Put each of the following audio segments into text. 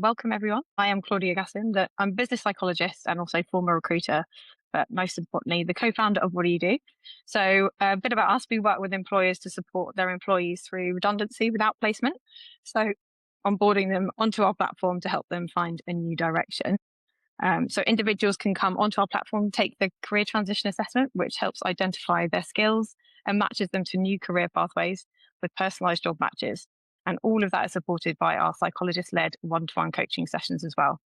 welcome everyone. I am Claudia Gasson. I'm a business psychologist and also former recruiter, but most importantly, the co-founder of Waddyado. So a bit about us, we work with employers to support their employees through redundancy without placement. So onboarding them onto our platform to help them find a new direction. So individuals can come onto our platform, take the career transition assessment, which helps identify their skills and matches them to new career pathways with personalized job matches. And all of that is supported by our psychologist-led one-to-one coaching sessions as well.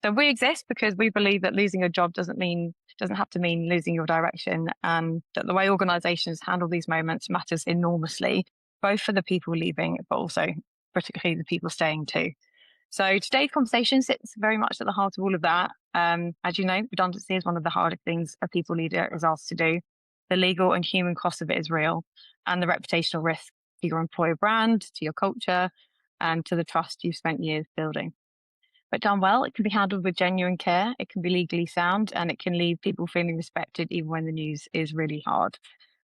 So we exist because we believe that losing a job doesn't have to mean losing your direction, and that the way organizations handle these moments matters enormously, both for the people leaving, but also particularly the people staying too. So today's conversation sits very much at the heart of all of that. As you know, redundancy is one of the hardest things a people leader is asked to do. The legal and human cost of it is real, and the reputational risk to your employer brand, to your culture, and to the trust you've spent years building. But done well, it can be handled with genuine care, it can be legally sound, and it can leave people feeling respected even when the news is really hard.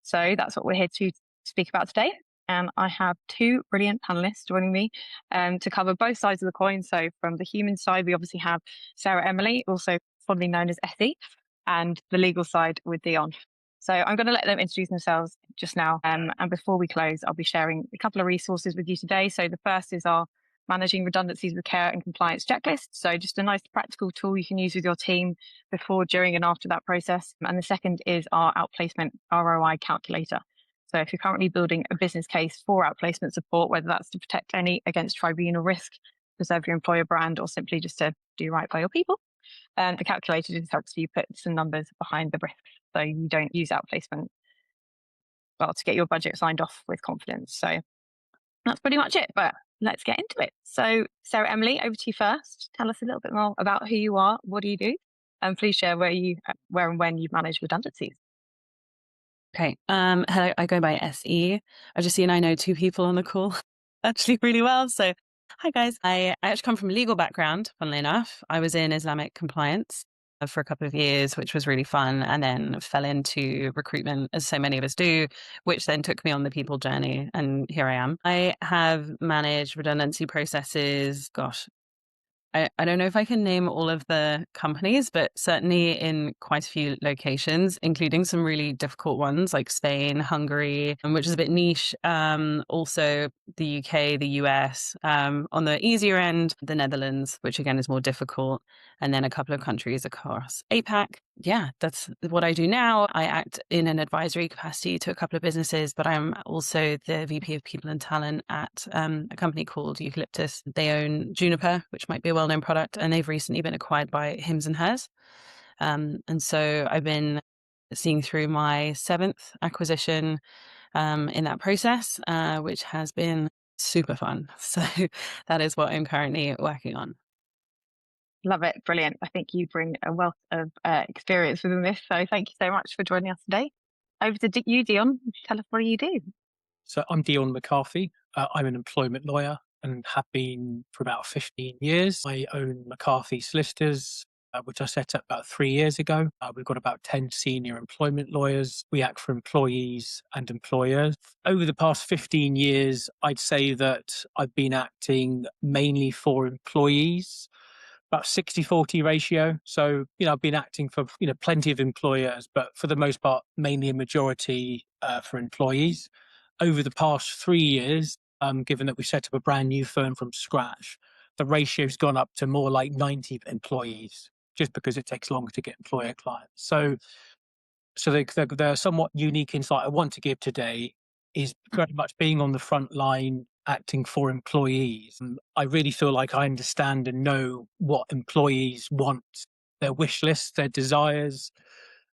So that's what we're here to speak about today. And I have two brilliant panelists joining me to cover both sides of the coin. So from the human side, we obviously have Sarah-Emily, also fondly known as Essie, and the legal side with Dion. So I'm going to let them introduce themselves just now. And before we close, I'll be sharing a couple of resources with you today. So the first is our Managing Redundancies with Care and Compliance checklist. So just a nice practical tool you can use with your team before, during, and after that process. And the second is our outplacement ROI calculator. So if you're currently building a business case for outplacement support, whether that's to protect any against tribunal risk, preserve your employer brand, or simply just to do right by your people, the calculator just helps you put some numbers behind the risks so you don't use outplacement, well, to get your budget signed off with confidence. So that's pretty much it, but let's get into it. So Sarah-Emily, over to you first. Tell us a little bit more about who you are, what do you do, and please share where and when you've managed redundancies. Okay. Hello, I go by SE. I've just seen I know two people on the call actually really well. So hi guys. I actually come from a legal background, funnily enough. I was in Islamic compliance for a couple of years, which was really fun, and then fell into recruitment, as so many of us do, which then took me on the people journey. And here I am. I have managed redundancy processes, gosh, I don't know if I can name all of the companies, but certainly in quite a few locations, including some really difficult ones like Spain, Hungary, which is a bit niche. Also the UK, the US, on the easier end, the Netherlands, which again is more difficult. And then a couple of countries across APAC. Yeah, that's what I do now. I act in an advisory capacity to a couple of businesses, but I'm also the VP of People and Talent at a company called Eucalyptus. They own Juniper, which might be a well-known product, and they've recently been acquired by Hims and Hers. And so I've been seeing through my seventh acquisition in that process, which has been super fun. So that is what I'm currently working on. Love it. Brilliant. I think you bring a wealth of experience within this. So thank you so much for joining us today. Over to you, Dion. Tell us what do you do? So I'm Dion McCarthy. I'm an employment lawyer and have been for about 15 years. I own McCarthy Solicitors, which I set up about 3 years ago. We've got about 10 senior employment lawyers. We act for employees and employers. Over the past 15 years, I'd say that I've been acting mainly for employees, about 60-40 ratio. So, I've been acting for, plenty of employers, but for the most part, mainly a majority for employees. Over the past 3 years, given that we set up a brand new firm from scratch, the ratio's gone up to more like 90 employees, just because it takes longer to get employer clients. So the somewhat unique insight I want to give today is very much being on the front line, acting for employees. And I really feel like I understand and know what employees want, their wish lists, their desires,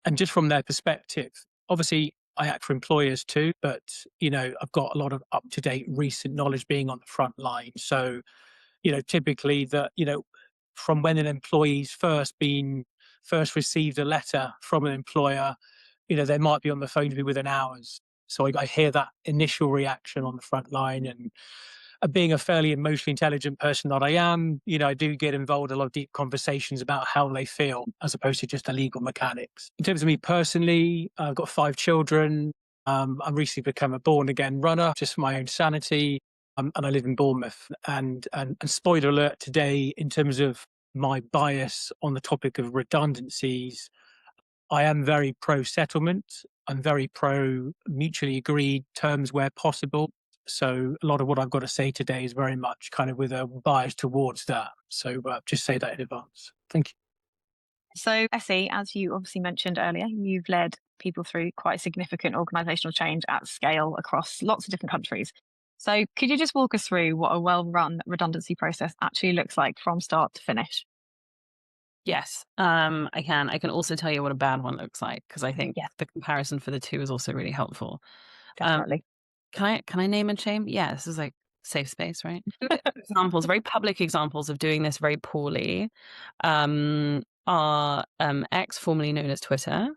and just from their perspective. Obviously, I act for employers too, but I've got a lot of up-to-date recent knowledge being on the front line. So, typically from when an employee's first received a letter from an employer, they might be on the phone to me within hours. So I hear that initial reaction on the front line, and being a fairly emotionally intelligent person that I am, I do get involved in a lot of deep conversations about how they feel as opposed to just the legal mechanics. In terms of me personally, I've got 5 children. I'm recently become a born again runner just for my own sanity. and I live in Bournemouth. And spoiler alert today, in terms of my bias on the topic of redundancies, I am very pro settlement. I'm very pro mutually agreed terms where possible. So a lot of what I've got to say today is very much kind of with a bias towards that. So just say that in advance. Thank you. So, Essie, as you obviously mentioned earlier, you've led people through quite significant organisational change at scale across lots of different countries. So, could you just walk us through what a well-run redundancy process actually looks like from start to finish? Yes, I can. I can also tell you what a bad one looks like, because I think Yeah, the comparison for the two is also really helpful. Um, definitely. can I name and shame? Yeah, this is like safe space, right? Examples, very public examples of doing this very poorly, are X, formerly known as Twitter.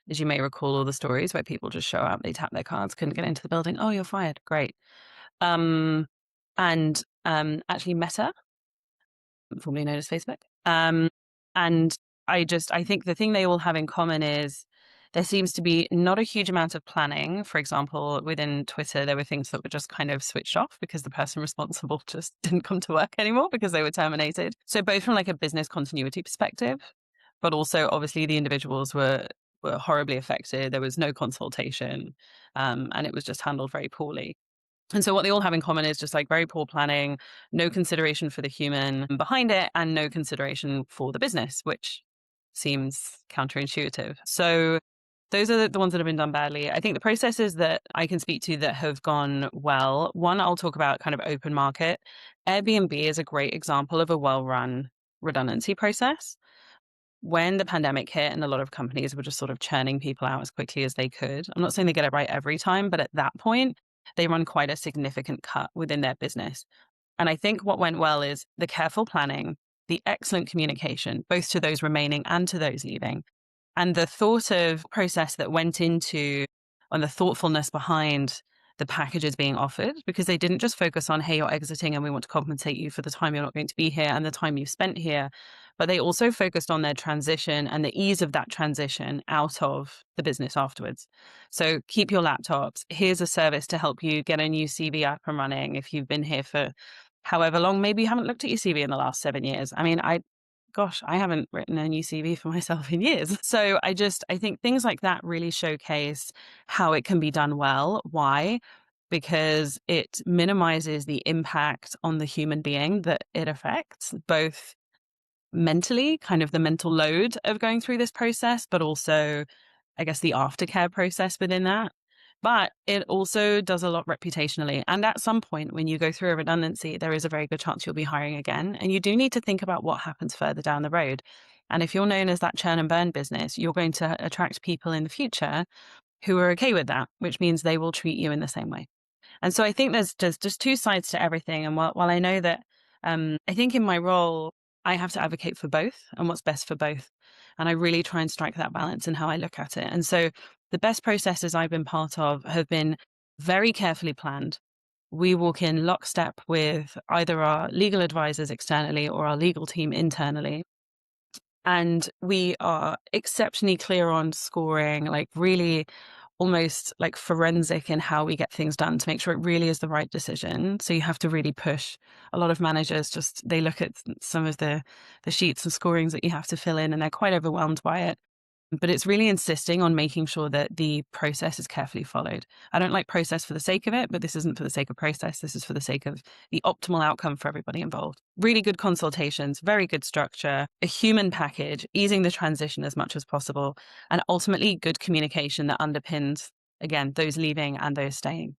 As you may recall, all the stories where people just show up, they tap their cards, couldn't get into the building. Oh, you're fired. Great. Um, and actually Meta, formerly known as Facebook. And I think the thing they all have in common is there seems to be not a huge amount of planning. For example, within Twitter, there were things that were just kind of switched off because the person responsible just didn't come to work anymore because they were terminated. So both from like a business continuity perspective, but also obviously the individuals were horribly affected. There was no consultation, and it was just handled very poorly. And so what they all have in common is just like very poor planning, no consideration for the human behind it, and no consideration for the business, which seems counterintuitive. So those are the ones that have been done badly. I think the processes that I can speak to that have gone well, one, I'll talk about kind of open market. Airbnb is a great example of a well-run redundancy process. When the pandemic hit and a lot of companies were just sort of churning people out as quickly as they could, I'm not saying they get it right every time, but at that point, they run quite a significant cut within their business. And I think what went well is the careful planning, the excellent communication, both to those remaining and to those leaving, and the thought of process that went into and the thoughtfulness behind the packages being offered, because they didn't just focus on, hey, you're exiting and we want to compensate you for the time you're not going to be here and the time you've spent here. But they also focused on their transition and the ease of that transition out of the business afterwards. So keep your laptops. Here's a service to help you get a new CV up and running if you've been here for however long. Maybe you haven't looked at your CV in the last 7 years. I mean, I haven't written a new CV for myself in years. So I think things like that really showcase how it can be done well. Why? Because it minimizes the impact on the human being that it affects, both mentally, kind of the mental load of going through this process, but also, I guess, the aftercare process within that. But it also does a lot reputationally. And at some point, when you go through a redundancy, there is a very good chance you'll be hiring again. And you do need to think about what happens further down the road. And if you're known as that churn and burn business, you're going to attract people in the future who are okay with that, which means they will treat you in the same way. And so I think there's just two sides to everything. And while I know that, I think in my role, I have to advocate for both and what's best for both. And I really try and strike that balance in how I look at it. And so the best processes I've been part of have been very carefully planned. We walk in lockstep with either our legal advisors externally or our legal team internally. And we are exceptionally clear on scoring, like really almost like forensic in how we get things done to make sure it really is the right decision. So you have to really push. A lot of managers they look at some of the sheets and scorings that you have to fill in and they're quite overwhelmed by it. But it's really insisting on making sure that the process is carefully followed. I don't like process for the sake of it, but this isn't for the sake of process. This is for the sake of the optimal outcome for everybody involved. Really good consultations, very good structure, a human package, easing the transition as much as possible, and ultimately good communication that underpins, again, those leaving and those staying.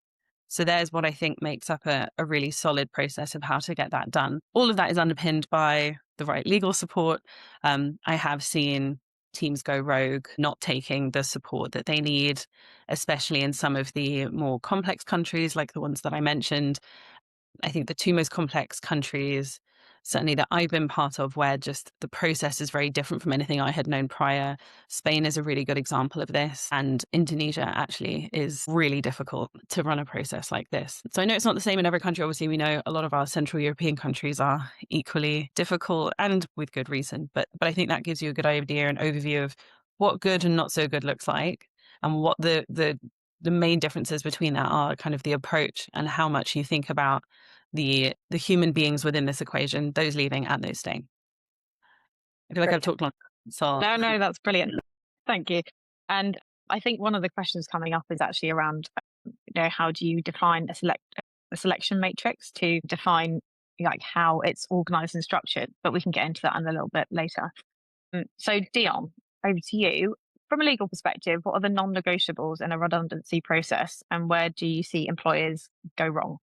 So there's what I think makes up a really solid process of how to get that done. All of that is underpinned by the right legal support. I have seen teams go rogue, not taking the support that they need, especially in some of the more complex countries like the ones that I mentioned. I think the two most complex countries, certainly that I've been part of, where just the process is very different from anything I had known prior. Spain is a really good example of this. And Indonesia actually is really difficult to run a process like this. So I know it's not the same in every country. Obviously, we know a lot of our Central European countries are equally difficult and with good reason. But I think that gives you a good idea and overview of what good and not so good looks like and what the the main differences between that are kind of the approach and how much you think about the human beings within this equation, those leaving and those staying. I feel like I've talked long, so No, that's brilliant. Thank you. And I think one of the questions coming up is actually around, how do you define a selection matrix to define like how it's organized and structured? But we can get into that in a little bit later. So Dion, over to you. From a legal perspective, what are the non-negotiables in a redundancy process, and where do you see employers go wrong?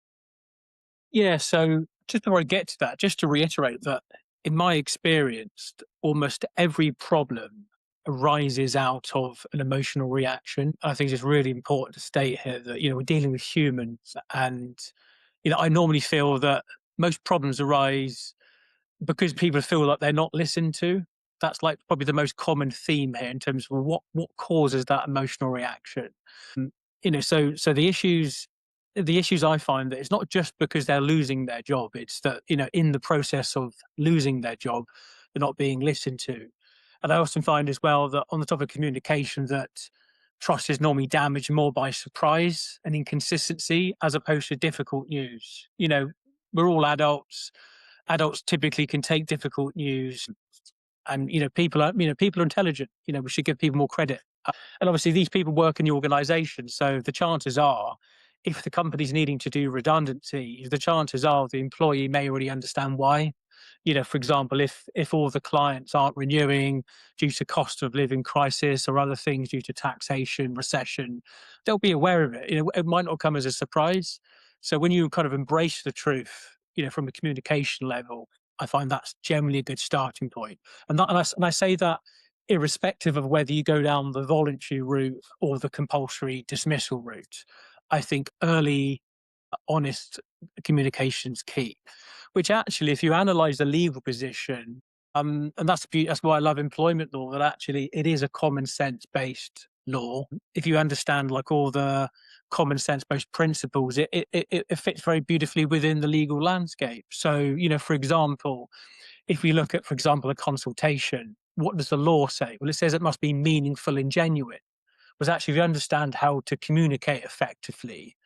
Yeah, so just before I get to that, just to reiterate that in my experience, almost every problem arises out of an emotional reaction. I think it's really important to state here that, we're dealing with humans, and, I normally feel that most problems arise because people feel like they're not listened to. That's like probably the most common theme here in terms of what causes that emotional reaction. So the issues I find that it's not just because they're losing their job, it's that, in the process of losing their job, they're not being listened to. And I often find as well that on the topic of communication, that trust is normally damaged more by surprise and inconsistency as opposed to difficult news. We're all adults. Adults typically can take difficult news, and people are intelligent. We should give people more credit. And obviously, these people work in the organisation, so the chances are, if the company's needing to do redundancy, the chances are the employee may already understand why. For example, if all the clients aren't renewing due to cost of living crisis or other things due to taxation, recession, they'll be aware of it. It might not come as a surprise. So when you kind of embrace the truth, from a communication level, I find that's generally a good starting point. And I say that irrespective of whether you go down the voluntary route or the compulsory dismissal route. I think early, honest communication's key. Which actually, if you analyse the legal position, and that's why I love employment law. That actually it is a common sense based law. If you understand like all the common sense based principles, it fits very beautifully within the legal landscape. So, for example, if we look at, for example, a consultation, what does the law say? Well, it says it must be meaningful and genuine. Was actually, if you understand how to communicate effectively,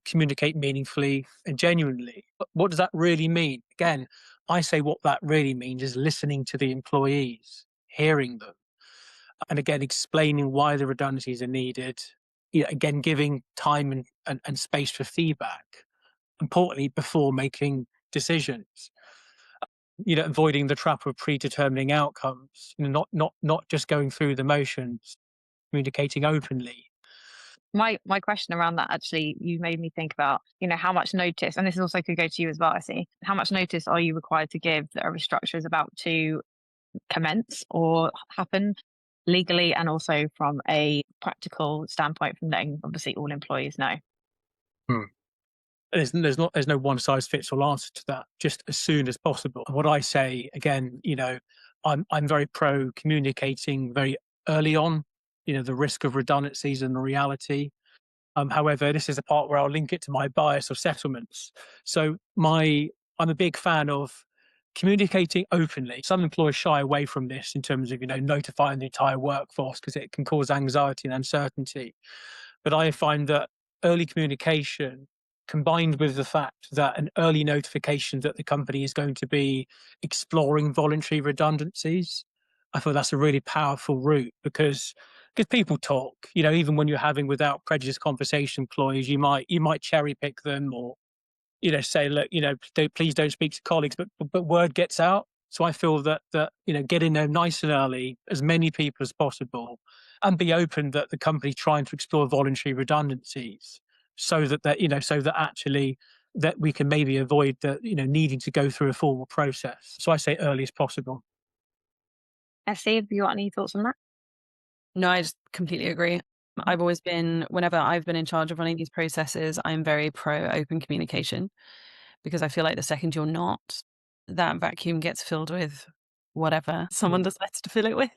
communicate meaningfully and genuinely. But what does that really mean? Again, I say what that really means is listening to the employees, hearing them, and again, explaining why the redundancies are needed. Again, giving time and space for feedback. Importantly, before making decisions. Avoiding the trap of predetermining outcomes. Not just going through the motions. Communicating openly. My question around that, actually, you made me think about, how much notice, and this also could go to you as well, I see. How much notice are you required to give that a restructure is about to commence or happen legally, and also from a practical standpoint from letting obviously all employees know? Hmm. There's no one size fits all answer to that. Just as soon as possible. What I say again, I'm very pro communicating very early on. The risk of redundancies and the reality. However, this is the part where I'll link it to my bias of settlements. So I'm a big fan of communicating openly. Some employers shy away from this in terms of notifying the entire workforce because it can cause anxiety and uncertainty. But I find that early communication, combined with the fact that an early notification that the company is going to be exploring voluntary redundancies, I thought that's a really powerful route because people talk. Even when you're having without prejudice conversation employees, you might cherry pick them or say, look, please don't speak to colleagues, but word gets out. So I feel that get in there nice and early, as many people as possible, and be open that the company's trying to explore voluntary redundancies, so that actually that we can maybe avoid the needing to go through a formal process. So I say early as possible. Essie, have you got any thoughts on that? No, I just completely agree. I've always been, whenever I've been in charge of running these processes, I'm very pro open communication because I feel like the second you're not, that vacuum gets filled with whatever someone decides to fill it with,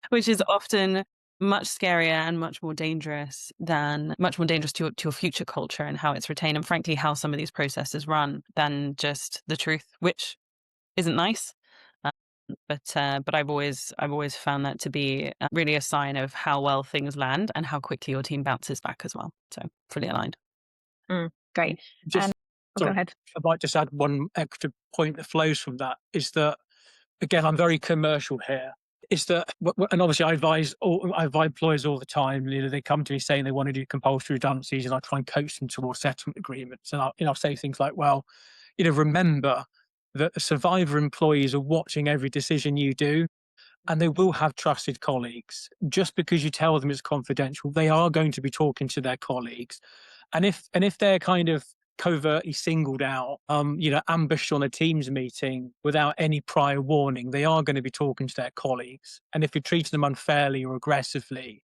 which is often much scarier and much more dangerous to your future culture and how it's retained, and frankly, how some of these processes run, than just the truth, which isn't nice. But I've always found that to be really a sign of how well things land and how quickly your team bounces back as well. So fully aligned. Great. Just, And go sorry, ahead. I might just add one extra point that flows from that is that, again, I'm very commercial here. Is that, and obviously I advise employers all the time. They come to me saying they want to do compulsory redundancies, and I try and coach them towards settlement agreements. And I'll say things like, well, remember that the survivor employees are watching every decision you do, and they will have trusted colleagues. Just because you tell them it's confidential, they are going to be talking to their colleagues, and if they're kind of covertly singled out, ambushed on a Teams meeting without any prior warning, they are going to be talking to their colleagues. And if you're treating them unfairly or aggressively,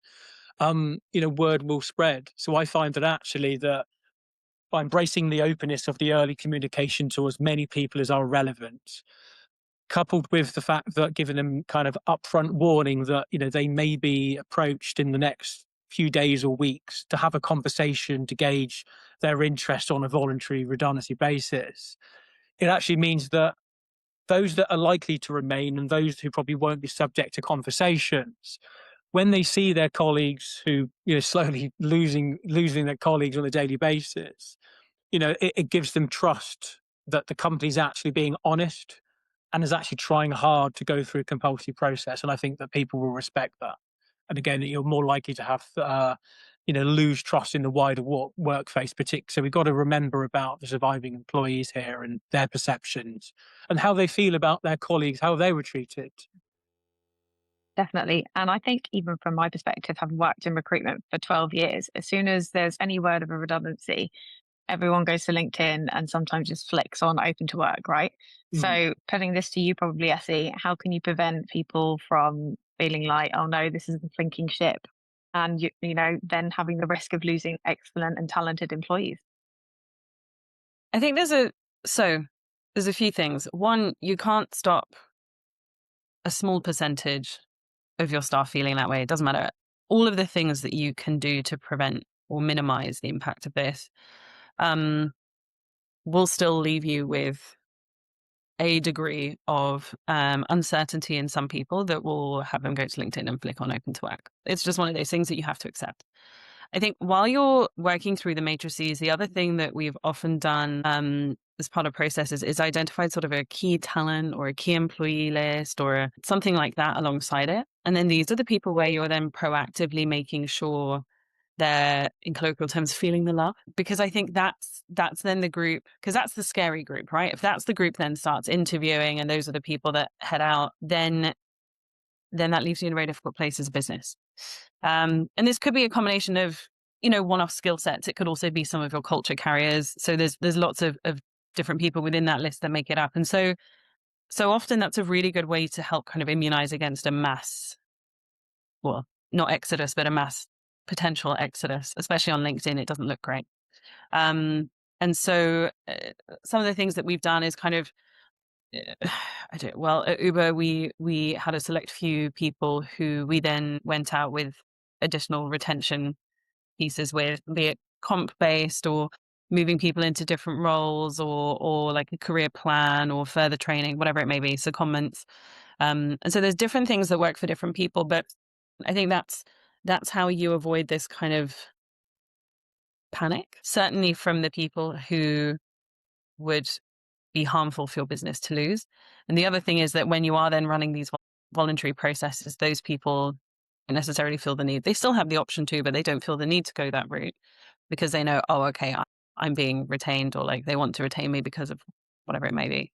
word will spread. So I find that actually that by embracing the openness of the early communication to as many people as are relevant, coupled with the fact that giving them kind of upfront warning that, they may be approached in the next few days or weeks to have a conversation to gauge their interest on a voluntary redundancy basis, it actually means that those that are likely to remain and those who probably won't be subject to conversations, when they see their colleagues who, slowly losing their colleagues on a daily basis, it gives them trust that the company's actually being honest and is actually trying hard to go through a compulsory process. And I think that people will respect that. And again, you're more likely to have, lose trust in the wider workplace. So we've got to remember about the surviving employees here and their perceptions and how they feel about their colleagues, how they were treated. Definitely. And I think even from my perspective, having worked in recruitment for 12 years, as soon as there's any word of a redundancy, everyone goes to LinkedIn and sometimes just flicks on open to work, right? So putting this to you probably, Essie, how can you prevent people from feeling like, oh no, this is a sinking ship? And then having the risk of losing excellent and talented employees. I think there's a few things. One, you can't stop a small percentage of your staff feeling that way. It doesn't matter. All of the things that you can do to prevent or minimize the impact of this will still leave you with a degree of uncertainty in some people that will have them go to LinkedIn and flick on open to work. It's just one of those things that you have to accept. I think while you're working through the matrices, the other thing that we've often done as part of processes is identified sort of a key talent or a key employee list or something like that alongside it. And then these are the people where you're then proactively making sure they're, in colloquial terms, feeling the love. Because I think that's then the group, because that's the scary group, right? If that's the group then starts interviewing and those are the people that head out, then that leaves you in a very difficult place as a business. And this could be a combination of, one-off skill sets. It could also be some of your culture carriers. So there's lots of different people within that list that make it up. And so often that's a really good way to help kind of immunize against a mass, well, not exodus, but a mass potential exodus, especially on LinkedIn. It doesn't look great. And so some of the things that we've done is kind of, at Uber, we had a select few people who we then went out with additional retention pieces with, be it comp based or moving people into different roles or like a career plan or further training, whatever it may be, secondments. And so there's different things that work for different people, but I think that's how you avoid this kind of panic, certainly from the people who would be harmful for your business to lose. And the other thing is that when you are then running these voluntary processes, those people don't necessarily feel the need. They still have the option to, but they don't feel the need to go that route because they know, oh, okay, I'm being retained, or like they want to retain me because of whatever it may be,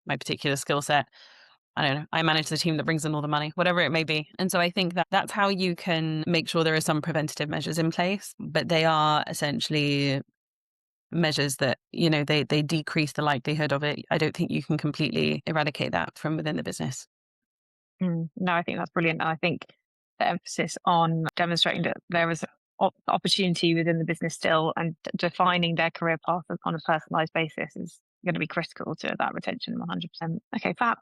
my particular skill set. I don't know, I manage the team that brings in all the money, whatever it may be. And so I think that that's how you can make sure there are some preventative measures in place, but they are essentially measures that, they decrease the likelihood of it. I don't think you can completely eradicate that from within the business. No, I think that's brilliant. And I think the emphasis on demonstrating that there is opportunity within the business still and defining their career path on a personalized basis is going to be critical to that retention 100%. Okay, fab.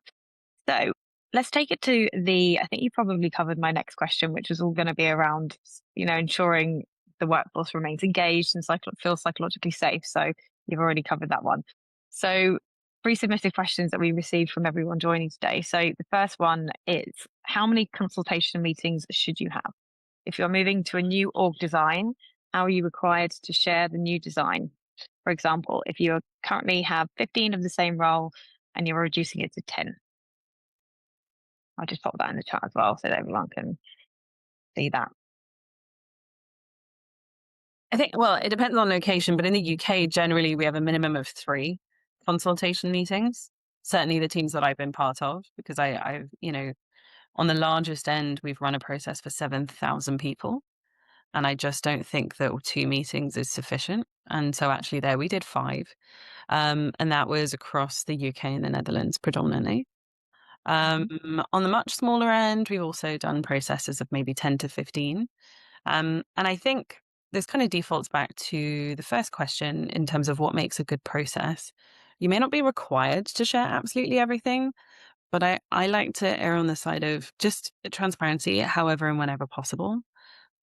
So let's take it to I think you probably covered my next question, which was all going to be around, ensuring the workforce remains engaged and feels psychologically safe. So you've already covered that one. So pre-submitted questions that we received from everyone joining today. So the first one is, how many consultation meetings should you have? If you're moving to a new org design, how are you required to share the new design? For example, if you currently have 15 of the same role and you're reducing it to 10. I'll just pop that in the chat as well so that everyone can see that. I think, well, it depends on location, but in the UK, generally, we have a minimum of 3 consultation meetings. Certainly the teams that I've been part of, because I've, on the largest end, we've run a process for 7,000 people. And I just don't think that 2 meetings is sufficient. And so actually there we did 5. And that was across the UK and the Netherlands predominantly. On the much smaller end, we've also done processes of maybe 10 to 15. And I think this kind of defaults back to the first question in terms of what makes a good process. You may not be required to share absolutely everything, but I like to err on the side of just transparency, however and whenever possible,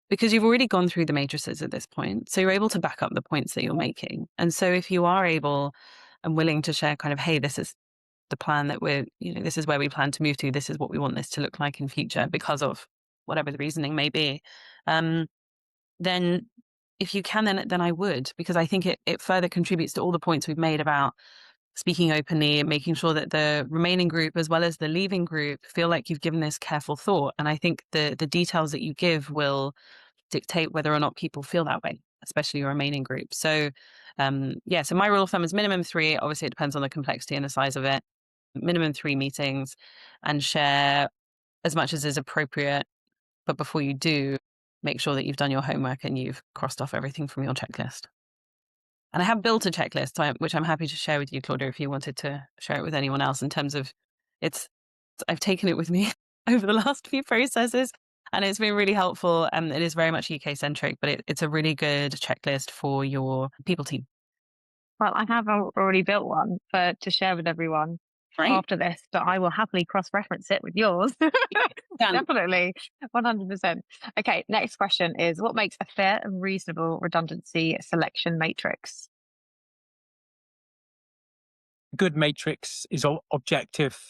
because you've already gone through the matrices at this point. So you're able to back up the points that you're making. And so if you are able and willing to share kind of, hey, this is the plan that this is where we plan to move to, this is what we want this to look like in future because of whatever the reasoning may be, then if you can, then I would, because I think it further contributes to all the points we've made about speaking openly and making sure that the remaining group as well as the leaving group feel like you've given this careful thought. And I think the details that you give will dictate whether or not people feel that way, especially your remaining group. So so my rule of thumb is minimum 3. Obviously, it depends on the complexity and the size of it. Minimum 3 meetings, and share as much as is appropriate. But before you do, make sure that you've done your homework and you've crossed off everything from your checklist. And I have built a checklist, which I'm happy to share with you, Claudia, if you wanted to share it with anyone else, in terms of I've taken it with me over the last few processes, and it's been really helpful. And it is very much UK centric, but it's a really good checklist for your people team. Well, I have already built one to share with everyone after this, but I will happily cross-reference it with yours. Definitely, 100%. Okay, next question is, what makes a fair and reasonable redundancy selection matrix? Good matrix is objective,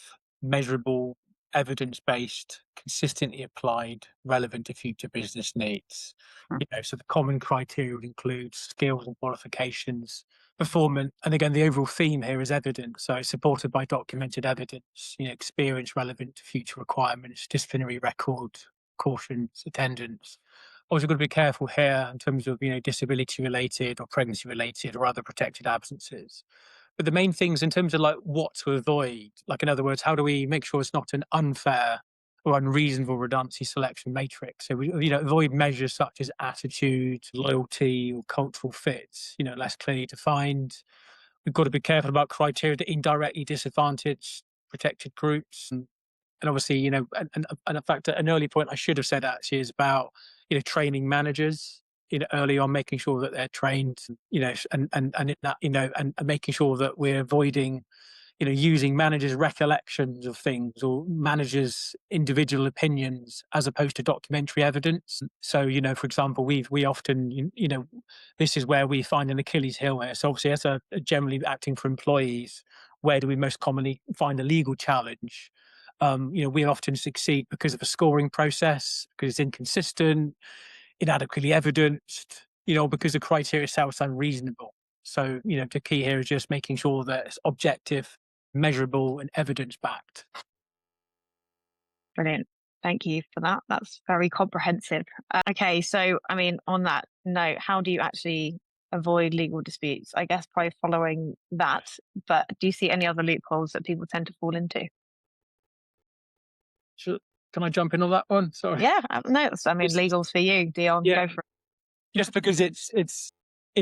measurable, evidence-based, consistently applied, relevant to future business needs. So the common criteria would include skills and qualifications, performance, and again, the overall theme here is evidence. So it's supported by documented evidence, experience relevant to future requirements, disciplinary record, cautions, attendance. Also, got to be careful here in terms of disability-related or pregnancy-related or other protected absences. But the main things in terms of like what to avoid, like in other words, how do we make sure it's not an unfair or unreasonable redundancy selection matrix? So we avoid measures such as attitude, loyalty, or cultural fit, less clearly defined. We've got to be careful about criteria that indirectly disadvantage protected groups. And obviously, and in fact, an early point I should have said actually is about, training managers, early on, making sure that they're trained, and making sure that we're avoiding, using managers' recollections of things or managers' individual opinions as opposed to documentary evidence. So, for example, we often, this is where we find an Achilles heel here. So obviously, as a generally acting for employees, where do we most commonly find a legal challenge? We often succeed because of a scoring process, because it's inconsistent, inadequately evidenced, because the criteria itself is unreasonable. So, the key here is just making sure that it's objective, measurable, and evidence-backed. Brilliant. Thank you for that. That's very comprehensive. Okay, so, on that note, how do you actually avoid legal disputes? I guess probably following that, but do you see any other loopholes that people tend to fall into? Sure. Can I jump in on that one? Sorry. Yeah, no, legal's for you, Dion. Yeah. Go for it. Just because it's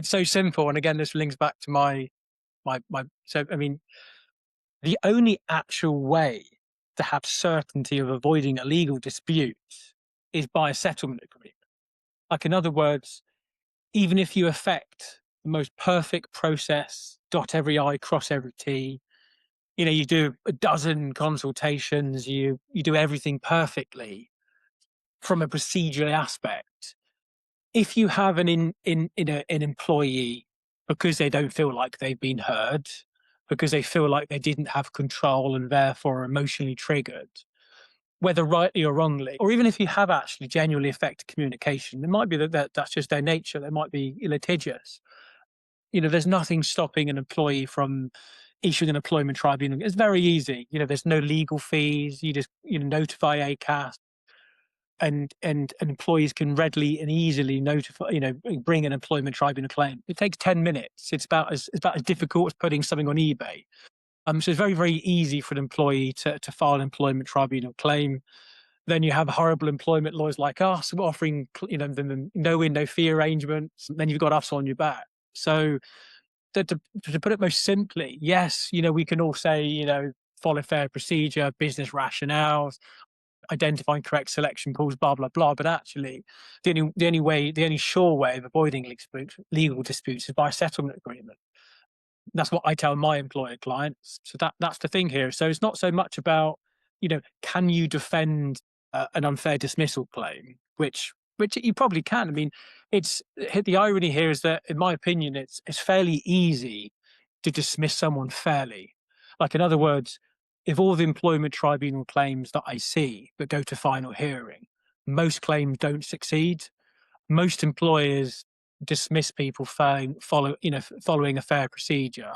so simple, and again, this links back to my. So, the only actual way to have certainty of avoiding a legal dispute is by a settlement agreement. Like, in other words, even if you effect the most perfect process, dot every I, cross every T, you do a dozen consultations, you do everything perfectly from a procedural aspect. If you have an employee, because they don't feel like they've been heard, because they feel like they didn't have control and therefore are emotionally triggered, whether rightly or wrongly, or even if you have actually genuinely affected communication, it might be that's just their nature. They might be litigious. There's nothing stopping an employee from issuing an employment tribunal. It's very easy. There's no legal fees. You just notify ACAS, and employees can readily and easily notify, bring an employment tribunal claim. It takes 10 minutes. It's about as difficult as putting something on eBay. So it's very, very easy for an employee to file an employment tribunal claim. Then you have horrible employment lawyers like us offering, the no win, no fee arrangements. Then you've got us on your back. So to put it most simply, yes, we can all say, follow fair procedure, business rationales, identifying correct selection pools, blah, blah, blah. But actually, the only sure way of avoiding legal disputes is by a settlement agreement. That's what I tell my employer clients. So that's the thing here. So it's not so much about, can you defend an unfair dismissal claim, which you probably can. I mean, the irony here is that, in my opinion, it's fairly easy to dismiss someone fairly. Like, in other words, if all the employment tribunal claims that I see that go to final hearing, most claims don't succeed. Most employers dismiss people following a fair procedure.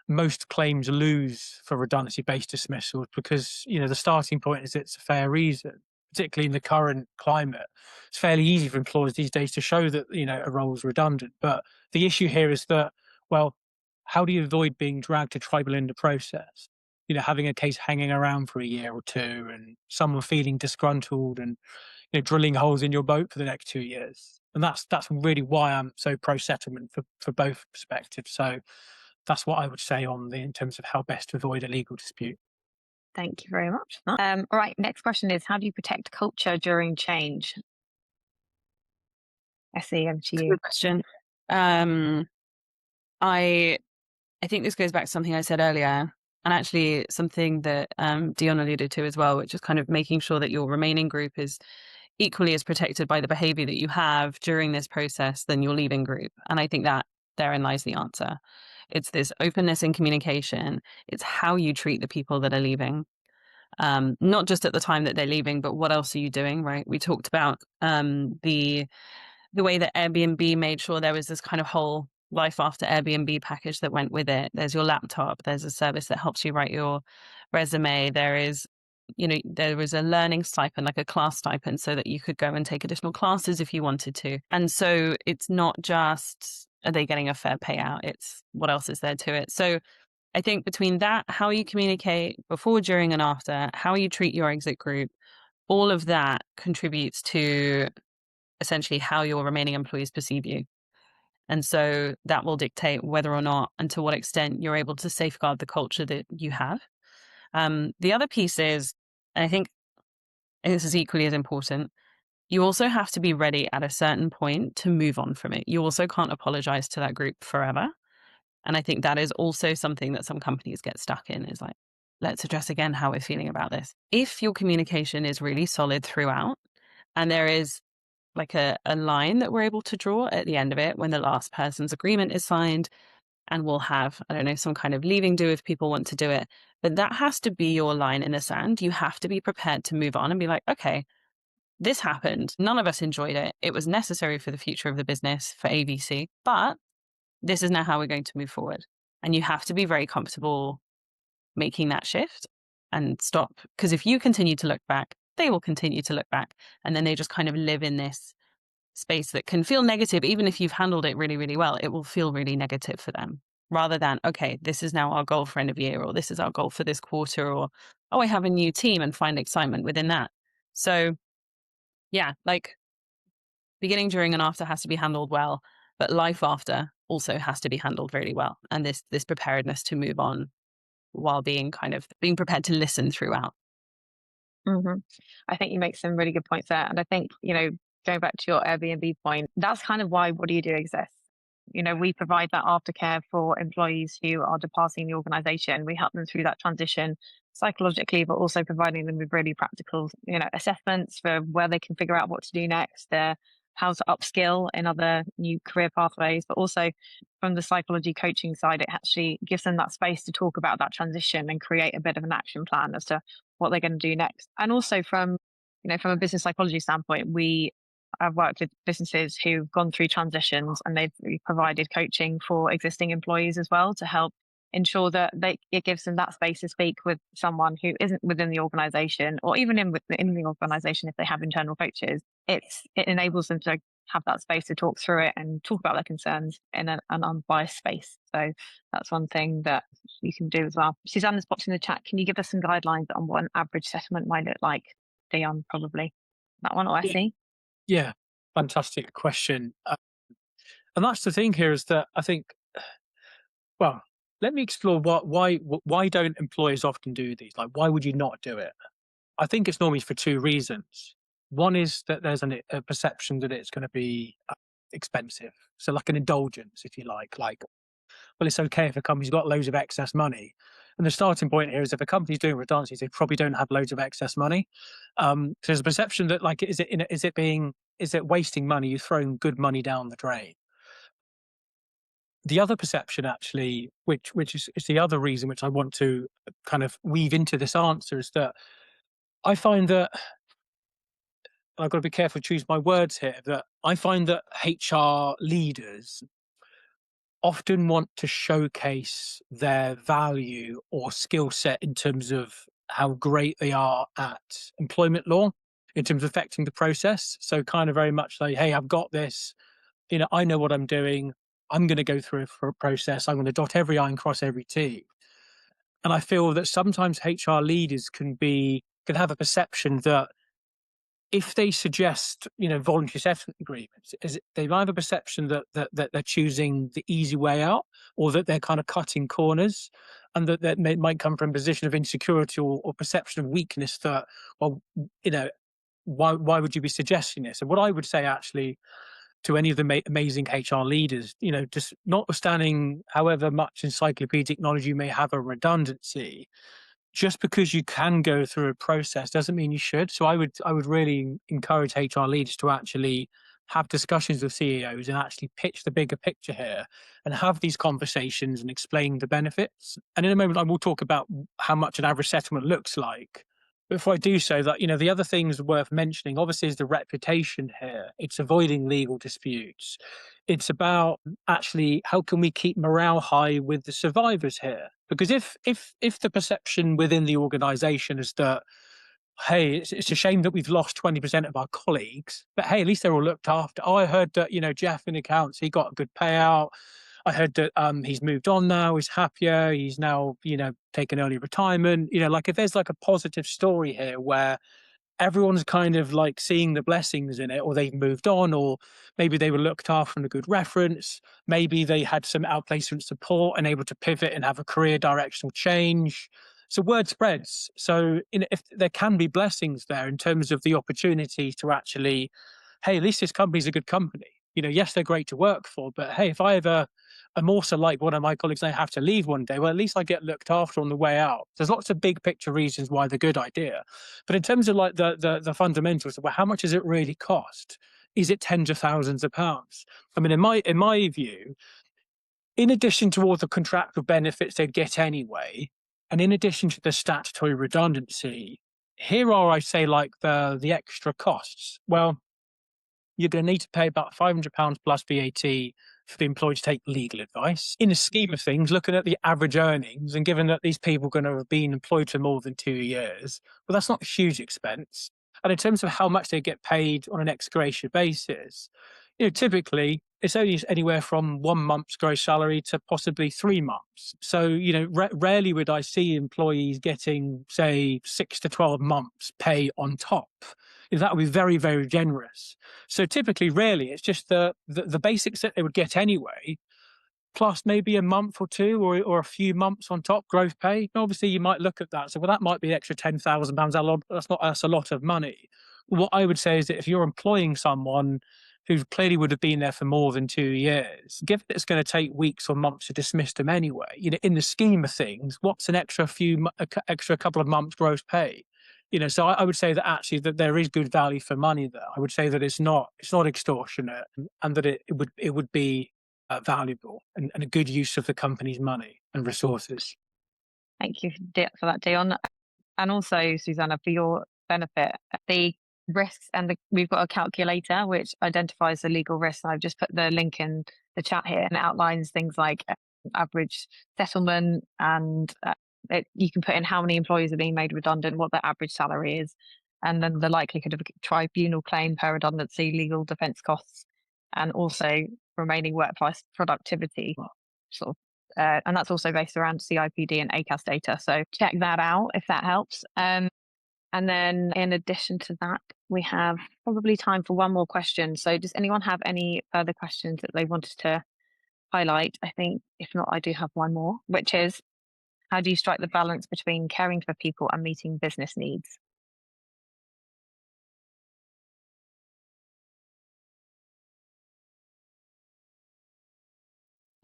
Most claims lose for redundancy-based dismissals because the starting point is it's a fair reason. Particularly in the current climate, it's fairly easy for employers these days to show that a role is redundant. But the issue here is that, well, how do you avoid being dragged to tribunal in the process? Having a case hanging around for a year or two, and someone feeling disgruntled and drilling holes in your boat for the next 2 years. And that's really why I'm so pro settlement for both perspectives. So that's what I would say in terms of how best to avoid a legal dispute. Thank you very much for that. All right, next question is, how do you protect culture during change? Essie, over to you. Good question. I think this goes back to something I said earlier, and actually something that Dion alluded to as well, which is kind of making sure that your remaining group is equally as protected by the behavior that you have during this process than your leaving group. And I think that therein lies the answer. It's this openness in communication. It's how you treat the people that are leaving. Not just at the time that they're leaving, but what else are you doing, right? We talked about the way that Airbnb made sure there was this kind of whole life after Airbnb package that went with it. There's your laptop. There's a service that helps you write your resume. There is, there was a learning stipend, like a class stipend, so that you could go and take additional classes if you wanted to. And so it's not just, are they getting a fair payout? It's what else is there to it? So I think between that, how you communicate before, during, and after, how you treat your exit group, all of that contributes to essentially how your remaining employees perceive you. And so that will dictate whether or not and to what extent you're able to safeguard the culture that you have. The other piece is, and I think this is equally as important, you also have to be ready at a certain point to move on from it. You also can't apologize to that group forever. And I think that is also something that some companies get stuck in, is like, let's address again how we're feeling about this. If your communication is really solid throughout, and there is like a line that we're able to draw at the end of it when the last person's agreement is signed, and we'll have, I don't know, some kind of leaving do if people want to do it. But that has to be your line in the sand. You have to be prepared to move on and be like, okay, this happened. None of us enjoyed it. It was necessary for the future of the business, for ABC, but this is now how we're going to move forward. And you have to be very comfortable making that shift and stop. Because if you continue to look back, they will continue to look back. And then they just kind of live in this space that can feel negative. Even if you've handled it really, really well, it will feel really negative for them, rather than, okay, this is now our goal for end of year, or this is our goal for this quarter, or, oh, I have a new team, and find excitement within that. So yeah, like beginning, during, and after has to be handled well, but life after also has to be handled really well. And this preparedness to move on while being prepared to listen throughout. Mm-hmm. I think you make some really good points there. And I think, going back to your Airbnb point, that's kind of why Waddyado exists. We provide that aftercare for employees who are departing the organization. We help them through that transition psychologically, but also providing them with really practical, assessments for where they can figure out what to do next. They're how to upskill in other new career pathways, but also from the psychology coaching side, it actually gives them that space to talk about that transition and create a bit of an action plan as to what they're going to do next. And also from a business psychology standpoint, I've worked with businesses who've gone through transitions, and they've provided coaching for existing employees as well to help ensure that it gives them that space to speak with someone who isn't within the organisation, or even in the organisation if they have internal coaches. It enables them to have that space to talk through it and talk about their concerns in an unbiased space. So that's one thing that you can do as well. Susanna's popped in the chat. Can you give us some guidelines on what an average settlement might look like? Dion, probably that one, or SE? Yeah, fantastic question. And that's the thing here, is that I think, well, let me explore why don't employers often do these? Like, why would you not do it? I think it's normally for two reasons. One is that there's a perception that it's going to be expensive. So like an indulgence, if you like, well, it's okay if a company's got loads of excess money. And the starting point here is if a company's doing redundancies, they probably don't have loads of excess money. So there's a perception that, like, is it wasting money? You're throwing good money down the drain. The other perception, actually, which is the other reason which I want to kind of weave into this answer, is that I find that, I've got to be careful to choose my words here, that I find that HR leaders often want to showcase their value or skill set in terms of how great they are at employment law, in terms of affecting the process. So kind of very much like, hey, I've got this, I know what I'm doing. I'm going to go through a process. I'm going to dot every I and cross every T. And I feel that sometimes HR leaders can have a perception that if they suggest, voluntary settlement agreements, they might have a perception that they're choosing the easy way out, or that they're kind of cutting corners, and that might come from a position of insecurity or perception of weakness. That, well, why would you be suggesting this? And what I would say, actually, to any of the amazing HR leaders, just notwithstanding however much encyclopedic knowledge you may have of redundancy, just because you can go through a process doesn't mean you should. So I would really encourage HR leaders to actually have discussions with CEOs and actually pitch the bigger picture here, and have these conversations and explain the benefits. And in a moment, I will talk about how much an average settlement looks like. Before I do so, that the other things worth mentioning, obviously, is the reputation here. It's avoiding legal disputes. It's about, actually, how can we keep morale high with the survivors here? Because if the perception within the organisation is that, hey, it's a shame that we've lost 20% of our colleagues, but hey, at least they're all looked after. Oh, I heard that Jeff in accounts, he got a good payout. I heard that he's moved on now, he's happier, he's now, taken early retirement. Like, if there's like a positive story here where everyone's kind of like seeing the blessings in it, or they've moved on, or maybe they were looked after and a good reference, maybe they had some outplacement support and able to pivot and have a career directional change. So word spreads. So if there can be blessings there in terms of the opportunity to actually, hey, at least this company's a good company. Yes, they're great to work for, but hey, if I ever am also like one of my colleagues, I have to leave one day, well, at least I get looked after on the way out. There's lots of big picture reasons why they're a good idea. But in terms of like the fundamentals, well, how much does it really cost? Is it tens of thousands of pounds? I mean, in my view, in addition to all the contractual benefits they get anyway, and in addition to the statutory redundancy, here are, I say, like the extra costs. Well, you're going to need to pay about £500 plus VAT for the employee to take legal advice. In the scheme of things, looking at the average earnings, and given that these people are going to have been employed for more than 2 years, well, that's not a huge expense. And in terms of how much they get paid on an ex gratia basis, typically it's only anywhere from 1 month's gross salary to possibly 3 months. So, rarely would I see employees getting, say, 6 to 12 months pay on top. That would be very, very generous. So typically, really, it's just the basics that they would get anyway, plus maybe a month or two, or a few months on top growth pay. And obviously, you might look at that. So, well, that might be an extra £10,000. That's a lot of money. What I would say is that if you're employing someone who clearly would have been there for more than 2 years, given it's going to take weeks or months to dismiss them anyway, in the scheme of things, what's an extra couple of months gross pay? So I would say that actually that there is good value for money there. I would say that it's not extortionate, and that it would be valuable and a good use of the company's money and resources. Thank you for that, Dion. And also, Susanna, for your benefit, the risks we've got a calculator which identifies the legal risks. I've just put the link in the chat here, and it outlines things like average settlement, and you can put in how many employees are being made redundant, what their average salary is, and then the likelihood of a tribunal claim per redundancy, legal defence costs, and also remaining workforce productivity. Sort of and that's also based around CIPD and ACAS data. So check that out if that helps. And then in addition to that, we have probably time for one more question. So does anyone have any further questions that they wanted to highlight? I think if not, I do have one more, which is, how do you strike the balance between caring for people and meeting business needs?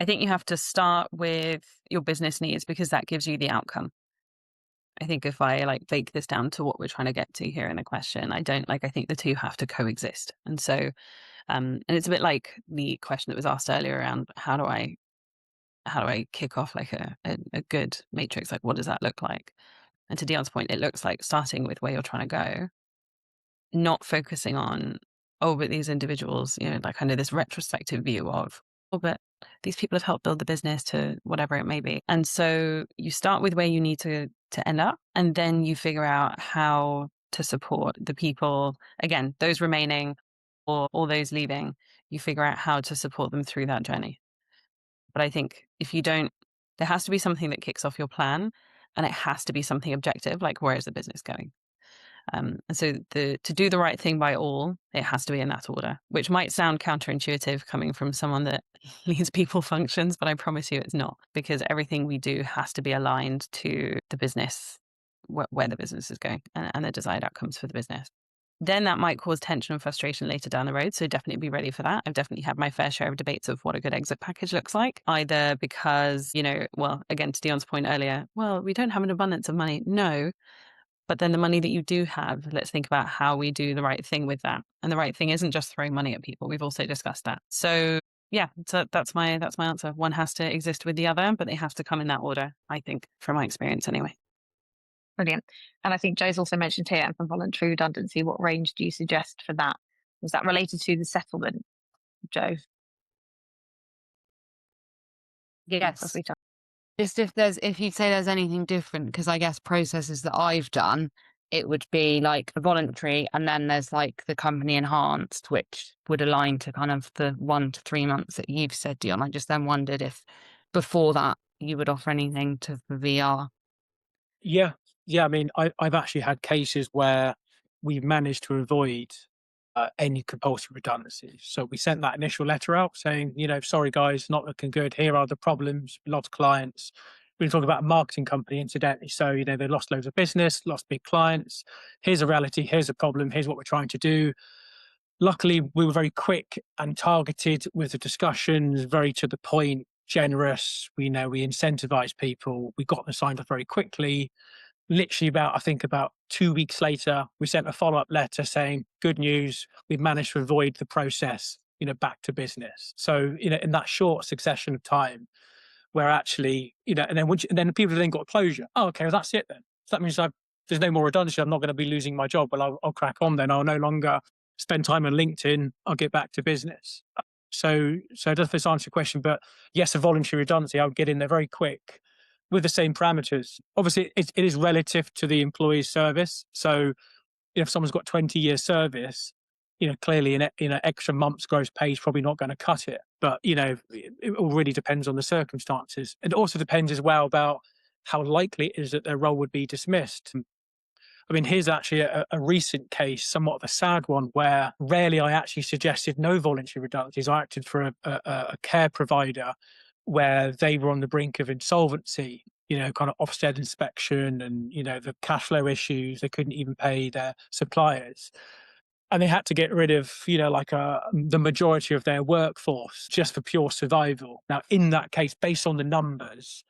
I think you have to start with your business needs because that gives you the outcome. I think if I break this down to what we're trying to get to here in the question, I think the two have to coexist. And so, and it's a bit like the question that was asked earlier around how do I kick off a good matrix? Like, what does that look like? And to Dion's point, it looks like starting with where you're trying to go, not focusing on, oh, but these individuals, kind of this retrospective view of, oh, but these people have helped build the business to whatever it may be. And so you start with where you need to end up, and then you figure out how to support the people, again, those remaining or those leaving, you figure out how to support them through that journey. But I think if you don't, there has to be something that kicks off your plan, and it has to be something objective, like where is the business going? And so to do the right thing by all, it has to be in that order, which might sound counterintuitive coming from someone that leads people functions, but I promise you it's not, because everything we do has to be aligned to the business, where the business is going and the desired outcomes for the business. Then that might cause tension and frustration later down the road. So definitely be ready for that. I've definitely had my fair share of debates of what a good exit package looks like, either because, well, again, to Dion's point earlier, well, we don't have an abundance of money. No. But then the money that you do have, let's think about how we do the right thing with that. And the right thing isn't just throwing money at people. We've also discussed that. So yeah, so that's my answer. One has to exist with the other, but they have to come in that order, I think, from my experience anyway. Brilliant. And I think Joe's also mentioned here, and for voluntary redundancy, what range do you suggest for that? Was that related to the settlement, Joe? Yes. Just if you'd say there's anything different, because I guess processes that I've done, it would be like the voluntary, and then there's like the company enhanced, which would align to kind of the 1 to 3 months that you've said, Dion. I just then wondered if before that you would offer anything to the VR. Yeah. I mean, I've actually had cases where we've managed to avoid any compulsory redundancies. So we sent that initial letter out saying, sorry guys, not looking good. Here are the problems. Lots of clients. We talk about a marketing company, incidentally. So, they lost loads of business, lost big clients. Here's a reality. Here's a problem. Here's what we're trying to do. Luckily, we were very quick and targeted with the discussions, very to the point, generous. We incentivized people. We got them signed up very quickly. Literally about 2 weeks later, we sent a follow-up letter saying, good news, we've managed to avoid the process, back to business. So, in that short succession of time where actually, and then people then got closure. Oh, okay, well, that's it then. So that means there's no more redundancy. I'm not going to be losing my job. Well, I'll crack on then. I'll no longer spend time on LinkedIn. I'll get back to business. So does this answer your question? But yes, a voluntary redundancy, I would get in there very quick with the same parameters. Obviously, it is relative to the employee's service. So, if someone's got 20 years service, clearly an extra month's gross pay is probably not going to cut it. But, it all really depends on the circumstances. It also depends as well about how likely it is that their role would be dismissed. I mean, here's actually a recent case, somewhat of a sad one, where rarely I actually suggested no voluntary redundancies. I acted for a care provider where they were on the brink of insolvency, kind of Ofsted inspection and, the cash flow issues. They couldn't even pay their suppliers. And they had to get rid of, the majority of their workforce just for pure survival. Now, in that case, based on the numbers,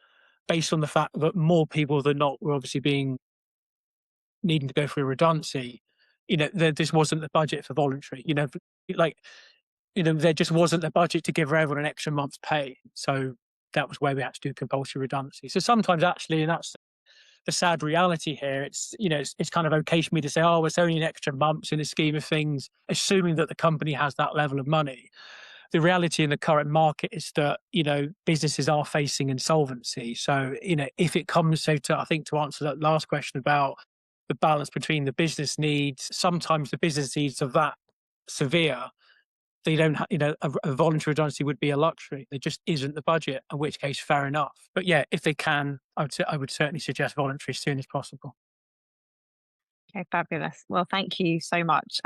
based on the fact that more people than not were obviously being needing to go through redundancy, there just wasn't the budget for voluntary. There just wasn't the budget to give everyone an extra month's pay. So that was where we had to do compulsory redundancy. So sometimes actually, and that's the sad reality here, it's kind of okay for me to say, oh, it's only an extra month in the scheme of things, assuming that the company has that level of money. The reality in the current market is that, businesses are facing insolvency. So, if it comes to I think to answer that last question about the balance between the business needs, sometimes the business needs are that severe, they don't, a voluntary redundancy would be a luxury. There just isn't the budget, in which case, fair enough. But yeah, if they can, I would certainly suggest voluntary as soon as possible. Okay, fabulous. Well, thank you so much.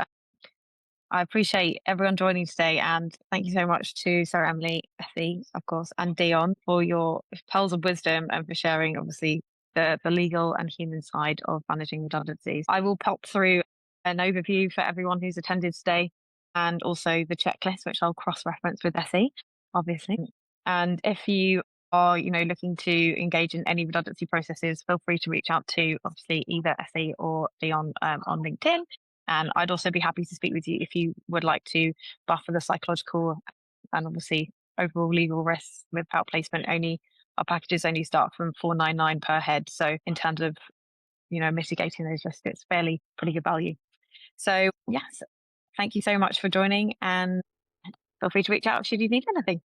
I appreciate everyone joining today, and thank you so much to Sarah-Emily, Effie, of course, and Dion for your pearls of wisdom and for sharing, obviously, the legal and human side of managing redundancies. I will pop through an overview for everyone who's attended today, and also the checklist, which I'll cross-reference with SE, obviously. And if you are, looking to engage in any redundancy processes, feel free to reach out to, obviously, either SE or Dion on LinkedIn. And I'd also be happy to speak with you if you would like to buffer the psychological and obviously overall legal risks with outplacement. Our packages only start from $499 per head. So in terms of, mitigating those risks, it's pretty good value. So yes, thank you so much for joining, and feel free to reach out should you need anything.